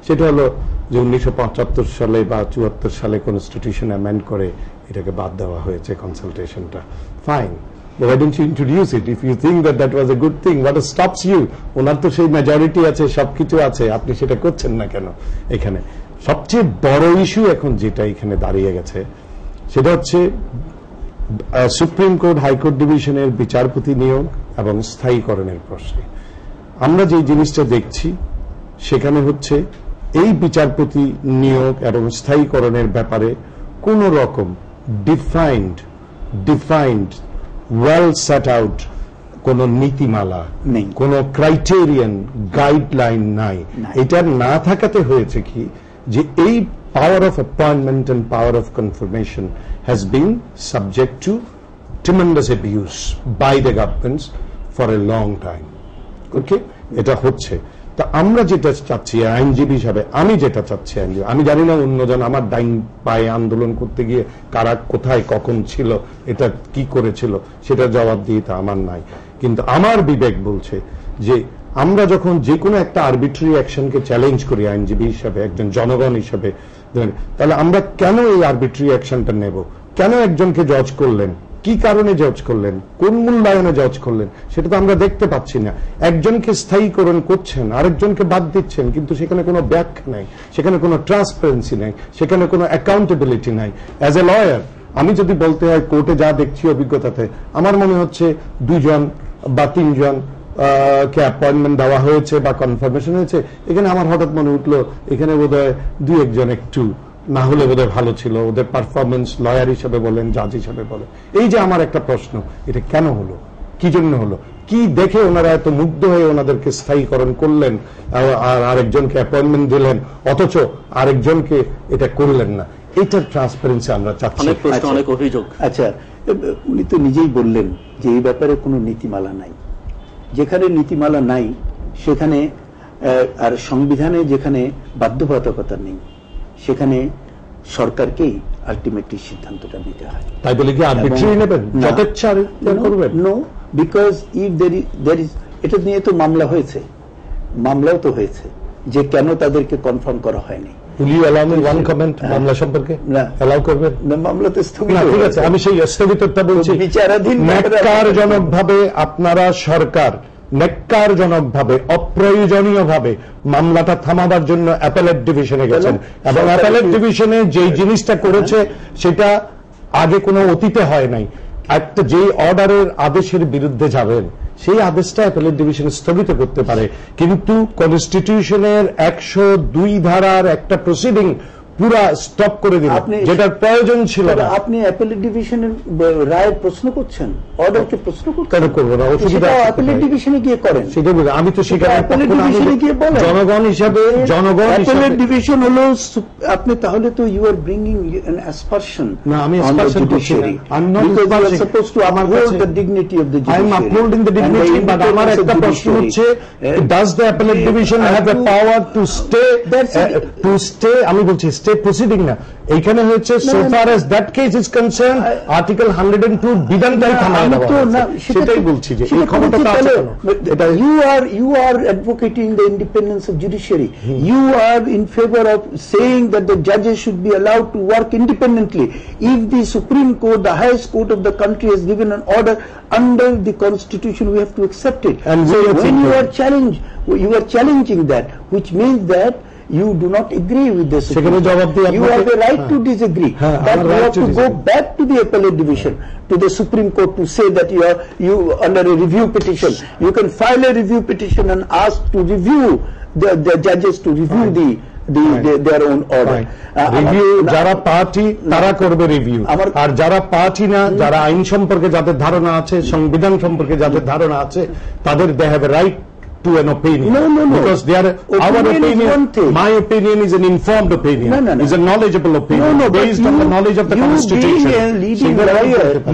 সেটা হলো যে 1975 সালে বা 74 সালে কনস্টিটিউশন অ্যামেন্ড করে এটাকে বাদ দেওয়া হয়েছে কনসালটেশনটা। Fine, but why don't you introduce it? If you think that was a good thing, what stops you? ওনার তো সেই মেজরিটি আছে, সবকিছু আছে, আপনি সেটা করছেন না কেন? এখানে সবচেয়ে বড় ইস্যু এখন যেটা এখানে দাঁড়িয়ে গেছে সেটা হচ্ছে সুপ্রিম কোর্ট হাইকোর্ট ডিভিশনের বিচারপতি নিয়োগ এবং স্থায়ীকরণের প্রশ্নে। আমরা যে জিনিসটা দেখছি সেখানে হচ্ছে এই বিচারপতি নিয়োগ এবং স্থায়ীকরণের ব্যাপারে কোন রকম ডিফাইন্ড ওয়েল সেট আউট কোন নীতিমালা নেই, কোন ক্রাইটেরিয়ান গাইডলাইন নাই। এটা না থাকাতে হয়েছে কি যে এই power of appointment and power of confirmation has been subject to tremendous abuse by the governments for a long time. Okay, এটা হচ্ছে। তা আমরা যেটা চাচ্ছি আইনজীবী হিসাবে, আমি যেটা চাচ্ছি আইনজীবী, আমি জানি না অন্যজন আমার ডাইন পায়ে আন্দোলন করতে গিয়ে কারা কোথায় কখন ছিল, এটা কি করেছিল, সেটা জবাব দিয়ে তা আমার নাই। কিন্তু আমার বিবেক বলছে যে আমরা যখন যে কোনো একটা আরবিট্রারি অ্যাকশনকে চ্যালেঞ্জ করি আইনজীবী হিসাবে, একজন জনগণ হিসাবে, তাহলে আমরা কেন এই আরবিট্রারি অ্যাকশনটা নেব? কেন একজনকে জজ করলেন, কি কারণে জজ করলেন, কোন মূল্যায়নে জজ করলেন, সেটা তো আমরা দেখতে পাচ্ছি না। একজনকে স্থায়ীকরণ করছেন, আরেকজনকে বাদ দিচ্ছেন, কিন্তু সেখানে কোনো ব্যাখ্যা নাই, সেখানে কোনো ট্রান্সপারেন্সি নাই, সেখানে কোনো অ্যাকাউন্টেবিলিটি নাই। অ্যাজ এ লয়ার আমি যদি বলতে হয় কোর্টে যা দেখছি অভিজ্ঞতাতে, আমার মনে হচ্ছে 2 জন বা 3 জন কে অ্যাপয়েন্টমেন্ট দেওয়া হয়েছে বা কনফার্মেশন হয়েছে, এখানে আমার হঠাৎ মনে উঠলো এখানে বোধহয় 2-1 জন একটু না হলে বোধহয় ভালো ছিল, ওদের পারফরমেন্স লয়ার হিসাবে বলেন, জাজ হিসাবে বলেন। এই যে আমার একটা প্রশ্ন, এটা কেন হলো, কি জন্য হলো, কি দেখে ওনারা এত মুগ্ধ হয়ে ওনাদেরকে স্থায়ীকরণ করলেন আর আরেকজনকে অ্যাপয়েন্টমেন্ট দিলেন, অথচ আরেকজনকে এটা করলেন না? এটার ট্রান্সপারেন্সি আমরা চাচ্ছি। অনেক প্রশ্ন, অনেক অভিযোগ। আচ্ছা, উনি তো নিজেই বললেন যে এই ব্যাপারে কোনো নীতিমালা নাই। যেখানে নীতিমালা নাই সেখানে, আর সংবিধানে যেখানে বাধ্যবাধকতা নেই, সেখানে সরকারকেই আলটিমেটলি সিদ্ধান্তটা নিতে হয়। তাই বলে কি আরবিট্রারি নেবেন, যথেচ্ছা করবেন? No, because if there is, এটা নিয়ে তো মামলা হয়েছে, মামলাও তো হয়েছে যে কেন তাদেরকে কনফার্ম করা হয়নি। Will you allow me one comment মামলা সম্পর্কে? অ্যালাউ করবেন? মামলা তো স্থগিত। ঠিক আছে, আমি সেই স্থগিতটা বলছি। বিচারাধীন ন্যাক্কারজনকভাবে আপনারা সরকার ন্যাক্কারজনকভাবে অপ্রয়োজনীয়ভাবে মামলাটা থামাবার জন্য অ্যাপেলেট ডিভিশনে গেছেন, এবং অ্যাপেলেট ডিভিশনে যেই জিনিসটা করেছে সেটা আগে কোনো অতীতে হয় নাই। একটা যেই অর্ডারের আদেশের বিরুদ্ধে যাবেন সেই আদেশটা অ্যাপেলেট ডিভিশন স্থগিত করতে পারে, কিন্তু কনস্টিটিউশনের 102 ধারার একটা প্রসিডিং পুরা স্টপ করে দিল, যেটার প্রয়োজন ছিল না। আপনি অ্যাপেলেট ডিভিশনের রায়ের প্রশ্ন করছেন, অর্ডারকে প্রশ্ন করছেন। কেন করবো না? অসুবিধা অ্যাপেলেট ডিভিশনে গিয়ে করেন। সেটা আমি তো সেখানে অ্যাপেলেট ডিভিশনে গিয়ে বলেন জনগণ হিসাবে। অ্যাপেলেট ডিভিশন হলো আপনি, তাহলে তো ইউ আর ব্রিঙ্গিং অ্যান অ্যাসপারশন। না, আমি অ্যাসপারশন করছি না। I'm not supposed to uphold the dignity of the judiciary. I'm upholding the dignity, but আমার একটা প্রশ্ন হচ্ছে, does the appellate division have a power to stay আমি বলছি স্টে প্রসিডিং না, এইখানে হচ্ছে so far as that case is concerned article 102 বিধানটাই থামায় দেওয়া, সেটাই বলছি যে এই ক্ষমতাটা আছে কেন? You are advocating the independence of judiciary. You are in favor of saying that the judges should be allowed to work independently. If the Supreme Court, the highest court of the country, has given an order under the Constitution, we have to accept it. And so when you are challenging that, which means that you do not agree with the Supreme Court. You have the right to disagree, but you have to go back to the appellate division, to the Supreme Court, to say that you under a review petition. You can file a review petition and ask to review the judges to review their own order. Review যারা party তারা করবে review, আর যারা party না, যারা আইন সম্পর্কে যাদের ধারণা আছে, সংবিধান সম্পর্কে যাদের ধারণা আছে, তাদের they have a right to an opinion. No. Because they are our opinion. My opinion is an informed opinion. No. Is a knowledgeable opinion based on the knowledge of the Constitution.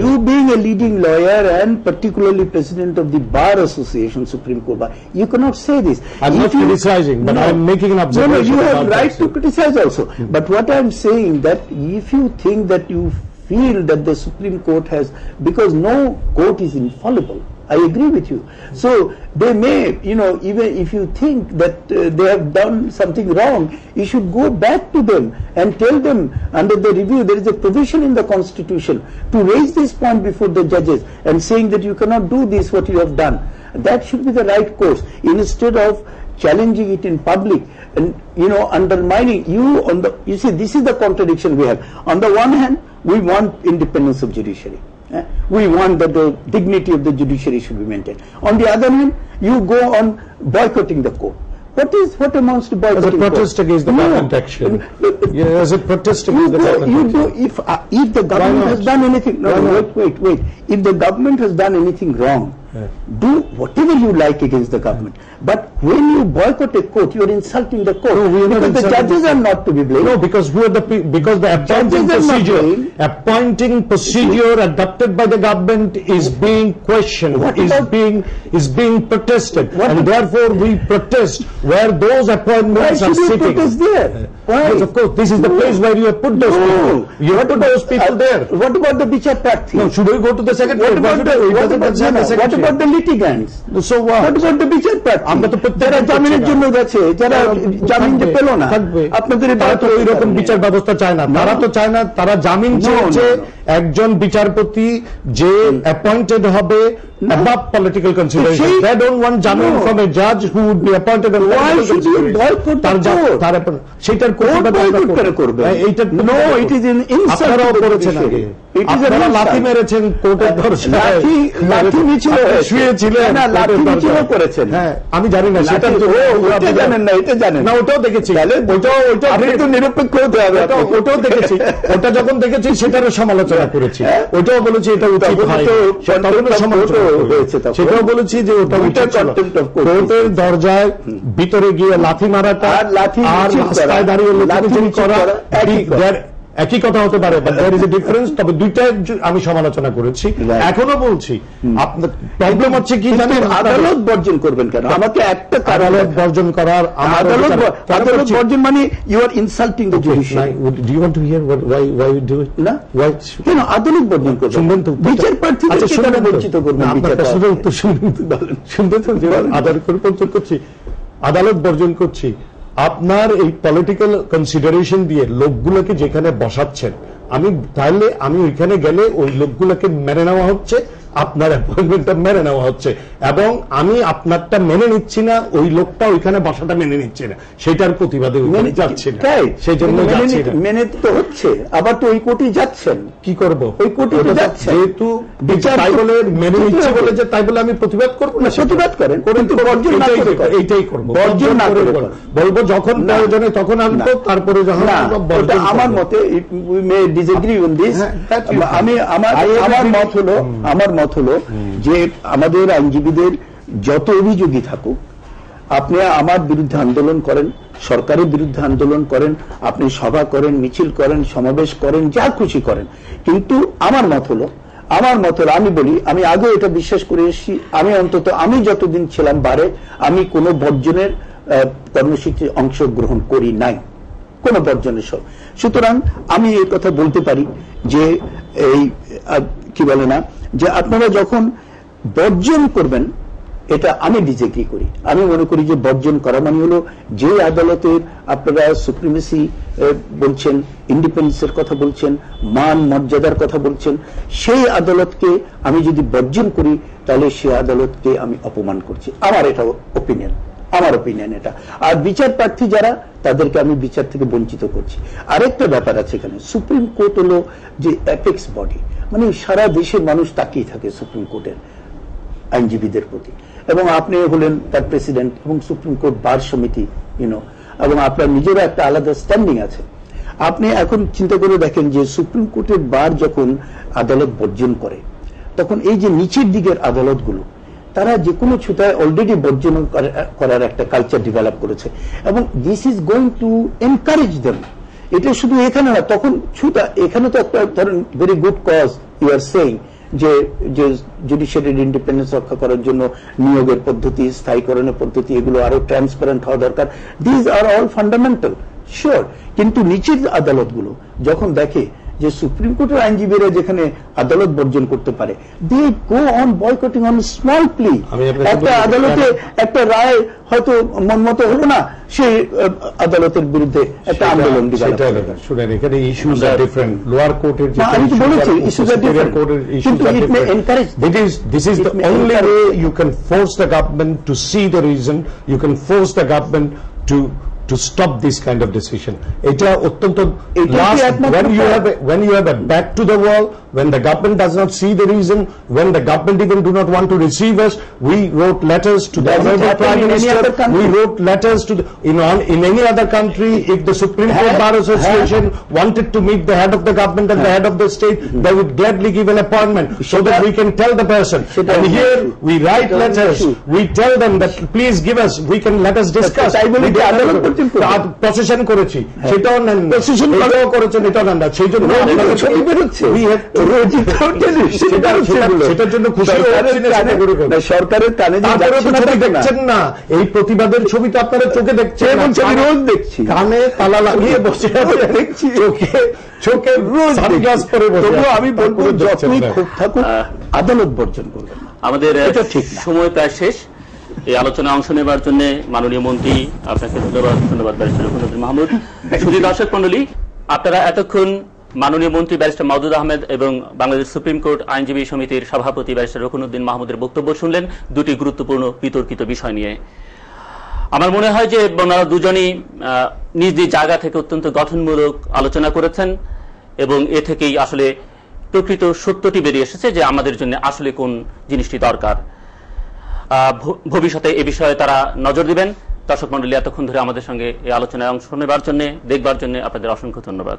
You being a leading lawyer and particularly president of the Bar Association, Supreme Court Bar, you cannot say this. I'm not criticizing, but I'm making an observation. No, you have right to criticize also. But what I'm saying, that if you think that you feel that the Supreme Court has, because no court is infallible, I agree with you. So they may, even if you think that they have done something wrong, you should go back to them and tell them under the review there is a provision in the Constitution to raise this point before the judges and saying that you cannot do this what you have done. That should be the right course, instead of challenging it in public and undermining you see, this is the contradiction we have. On the one hand, we want independence of judiciary. We want that the dignity of the judiciary should be maintained. On the other hand, you go on boycotting the court. What amounts to boycotting? As a protest against the government action. As a protest against the government. If the government has done anything. No, wait. If the government has done anything wrong, do whatever you like against the government. But when you boycott a court, you are insulting the court. No, we are not because the judges are not to be blamed. No, because the appointing procedure adopted by the government is being questioned, is being protested, and therefore we protest where those appointments are sitting. Why should you protest there? Why? Because of course, this is the place where you have put those people. You have put those people there. What about the Bichar Prathi? No, should we go to the second place? What about the litigants? So what? What about the Bichar Prathi? যারা জামিনের জন্য গেছে, যারা জামিন পেল না, আপনাদের ওই রকম বিচার ব্যবস্থা চায় না। তারা তো চায় না, তারা জামিন চেয়েছে একজন বিচারপতি যে অ্যাপয়েন্টেড হবে above political consideration. They don't want jamin from a judge who would be appointed on political consideration. সেটার করবে। No, it is an insult. আপনারাও করেছেন আগে, আপনারা লাঠি মেরেছেন কোর্টের দরজায়, লাঠি মিছিল শুয়েছিলেন, লাঠি মিছিল করেছেন। হ্যাঁ, আমি জানি না সেটা জানেন না, এটা জানেন না, ওটাও দেখেছি। আপনি তো নিরপেক্ষ হতে হবে। ওটাও দেখেছি, ওটা যখন দেখেছি সেটারও সমালোচনা করেছি, ওটাও বলেছি এটা উচিত হয়, সেটাও বলেছি যে ওটা কোর্টের দরজায় ভিতরে গিয়ে লাথি মারাটা আর রাস্তায় দাঁড়িয়ে লাথি করা একই কথা হতে পারে, but there is a difference. তবে দুইটা আমি সমালোচনা করেছি, এখনো বলছি। আপনার প্রবলেম হচ্ছে কি জানেন, আদালত বর্জন করবেন কেন? আমাকে একটা আদালত বর্জন করার, আদালত বর্জন মানে you are insulting the judiciary. Do you want to hear why we do it? না, why কেন আদালত বর্জন করবেন? শুনবেন তো, বিচার প্রার্থীদেরকে কেন বঞ্চিত করবেন? আপনার প্রশ্নের উত্তর শুনবেন তো, যে আদালত বর্জন করছি, আদালত বর্জন করছি। আপনার এই পলিটিক্যাল কনসিডারেশন দিয়ে লোকগুলোকে যেখানে বসাচ্ছেন, তাহলে আমি ওইখানে গেলে ওই লোকগুলোকে মেনে নেওয়া হচ্ছে, আপনার অ্যাপয়েন্টমেন্টটা মেনে নেওয়া হচ্ছে, এবং আমি আপনারটা মেনে নিচ্ছি না, ওই লোকটা ওইখানে বসাটা মেনে নিচ্ছে না, সেটার প্রতিবাদে যাচ্ছি না, সেই জন্য মেনে তো হচ্ছে। আবার তো ওই কোর্টে যাচ্ছেন, কি করবো? ওই কোর্টে যাচ্ছেন, যেহেতু তাই বলে মেনে নিচ্ছে বলে যে তাই বলে আমি প্রতিবাদ করবো না। প্রতিবাদ করেন, কিন্তু বর্জন না করে এইটাই করবো, বর্জন না করে বলবো যখন প্রয়োজনে তখন আনবো, তারপরে যখন আমার মতে we may disagree on this. আমার মত হলো যে আমাদের আইনজীবীদের যত অভিযোগই থাকুক, আপনি আমার বিরুদ্ধে আন্দোলন করেন, সরকারের বিরুদ্ধে আন্দোলন করেন, আপনি সভা করেন, মিছিল করেন, সমাবেশ করেন, যা খুশি করেন, কিন্তু আমার মত হলো আমি বলি, আমি আগে এটা বিশ্বাস করে এসেছি, আমি যতদিন ছিলাম বারে, আমি কোনো বর্জনের কর্মসূচি অংশগ্রহণ করি নাই, কোন বর্জনের সব। সুতরাং আমি এই কথা বলতে পারি যে এই কি বলে না, যে আপনারা যখন বর্জন করবেন, এটা আমি ডিসএগ্রি করি। আমি মনে করি যে বর্জন করা মানে হলো, যে আদালতের আপনারা সুপ্রিমেসি বলছেন, ইন্ডিপেন্ডেন্সের কথা বলছেন, মান মর্যাদার কথা বলছেন, সেই আদালতকে আমি যদি বর্জন করি, তাহলে সেই আদালতকে আমি অপমান করছি। আমার এটা আমার ওপিনিয়ন এটা। আর বিচার প্রার্থী যারা, তাদেরকে আমি বিচার থেকে বঞ্চিত করছি। আরেকটা ব্যাপার আছে এখানে, সুপ্রিম কোর্ট হলো যে অ্যাপেক্স বডি, মানে সারা দেশের মানুষ তাকিয়ে থাকে সুপ্রিম কোর্টের আইনজীবীদের প্রতি, এবং আপনি হলেন তার প্রেসিডেন্ট, এবং সুপ্রিম কোর্ট বার সমিতি, এবং আপনার নিজেরও একটা আলাদা স্ট্যান্ডিং আছে। আপনি এখন চিন্তা করে দেখেন যে সুপ্রিম কোর্টের বার যখন আদালত বর্জন করে, তখন এই যে নিচের দিকের আদালতগুলো, তারা যে কোনো ছুতায় অলরেডি বর্জন করার একটা কালচার ডেভেলপ করেছে, এবং this is going to encourage them. এটা শুধু এখানে না, তখন ছুতা এখানে তো একটা ধরেন very good cause you are saying, যে জুডিশিয়ারির ইন্ডিপেন্ডেন্স রক্ষা করার জন্য নিয়োগের পদ্ধতি, স্থায়ীকরণের পদ্ধতি, এগুলো আরো ট্রান্সপারেন্ট হওয়া দরকার। These are all fundamental, sure. কিন্তু নিচের আদালতগুলো যখন দেখে যে সুপ্রিম কোর্টের আইনজীবীরা যেখানে আদালত বর্জন করতে পারে, they go on boycotting on small plea. একটা আদালতে একটা রায় হয়তো মন মতো হলো না, সেই আদালতের বিরুদ্ধে একটা আন্দোলন শুনেন, এখানে ইস্যুজ আর ডিফারেন্ট। লোয়ার কোর্টের আমি তো বলেছি ইস্যুজ আর ডিফারেন্ট, কিন্তু ইট মে encourage. This is the only way you can force the government to see the reason, you can force the government to stop this kind of decision. Eta ottonto last, when you have a back to the wall, when the government does not see the reason, when the government even do not want to receive us, we wrote letters to the Honorable Prime Minister, we wrote letters to in any other country. If the Supreme Court Bar Association wanted to meet the head of the government and the head of the state, they would gladly give an appointment so that we can tell the person. And here we write letters, we tell them that please give us, let us discuss. Procession করেছি, সেটাও নেন, এটাও করেছেন, এটাও নেন না, সেই জন্য সেটার জন্য খুশি সরকারের কানে দেখছেন না, এই প্রতিবাদের ছবি তো আপনারা চোখে দেখছেন, রোজ দেখছি, কানে তালা লাগিয়ে বসে দেখছি, চোখে রোজ সানগ্লাস পরে বসে। আমি বলবো যতই ক্ষোভ থাকুক, আদালত বর্জন করবেন। আমাদের সময় প্রায় শেষ। এই আলোচনায় অংশ নেবার জন্য মাননীয় মন্ত্রী আপনাকে ধন্যবাদ ব্যারিস্টার রুকনুদ্দিন মাহমুদ। শুধু দর্শক মণ্ডলী, আপনারা এতক্ষণ মাননীয় মন্ত্রী ব্যারিস্টার মাওদুদ আহমেদ এবং বাংলাদেশ সুপ্রিম কোর্ট আইনজীবী সমিতির সভাপতি ব্যারিস্টার রুকনুদ্দিন মাহমুদের বক্তব্য শুনলেন দুটি গুরুত্বপূর্ণ বিতর্কিত বিষয় নিয়ে। আমার মনে হয় যে ওনারা দুজনই নিজ নিজ জায়গা থেকে অত্যন্ত গঠনমূলক আলোচনা করেছেন, এবং এ থেকেই আসলে প্রকৃত সত্যটি বেরিয়ে এসেছে যে আমাদের জন্য আসলে কোন জিনিসটি দরকার। ভবিষ্যতে এ বিষয়ে তারা নজর দিবেন। দর্শক মণ্ডলী, এতক্ষণ ধরে আমাদের সঙ্গে এই আলোচনায় অংশ নেবার জন্য, দেখবার জন্য আপনাদের অসংখ্য ধন্যবাদ।